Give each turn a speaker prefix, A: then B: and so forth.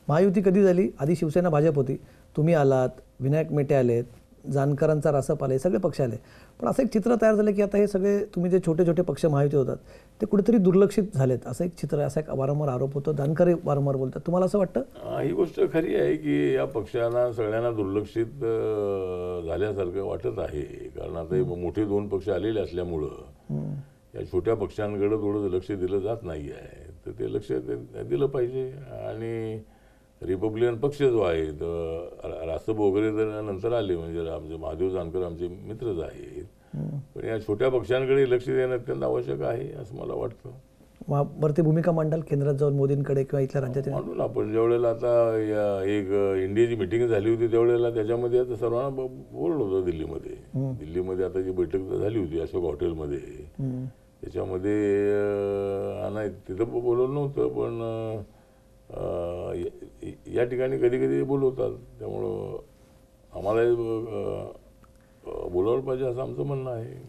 A: महायुती कधी झाली? आधी शिवसेना भाजप होती, तुम्ही आलात, विनायक मेटे आलेत, जानकरांचा रासप आले, सगळे पक्ष आले. पण असं एक चित्र तयार झालं की आता हे सगळे तुम्ही जे छोटे छोटे पक्ष महायुती होतात ते कुठेतरी दुर्लक्षित झालेत, असं एक चित्र, असा एक वारंवार आरोप होतो. जानकर वारंवार बोलतात. तुम्हाला असं वाटतं?
B: ही गोष्ट खरी आहे की या पक्षांना सगळ्यांना दुर्लक्षित झाल्यासारखं वाटत आहे. कारण आता हे मोठे दोन पक्ष आलेले असल्यामुळं या छोट्या पक्षांकडे थोडं लक्ष दिलं जात नाही आहे. तर ते लक्ष दिलं पाहिजे. आणि रिपब्लिकन पक्ष जो आहे रासप वगैरे तर नंतर आले, म्हणजे आमचे महादेव जानकर आमचे मित्रच आहेत. पण या छोट्या पक्षांकडे लक्ष देणं अत्यंत आवश्यक आहे असं मला वाटतं.
A: वरती भूमिका मांडाल केंद्रात जाऊन मोदींकडे किंवा इथल्या राज्यात?
B: मांडून आपण ज्यावेळेला आता एक इंडियाची मिटिंग झाली होती त्यावेळेला त्याच्यामध्ये आता सर्वांना बोललं होतं दिल्लीमध्ये आता जी बैठक झाली होती अशोक हॉटेलमध्ये, त्याच्यामध्ये नाही तिथं बोलवलं नव्हतं, पण या ठिकाणी कधी कधी बोलवतात. त्यामुळं आम्हाला बोलावलं पाहिजे असं आमचं म्हणणं आहे.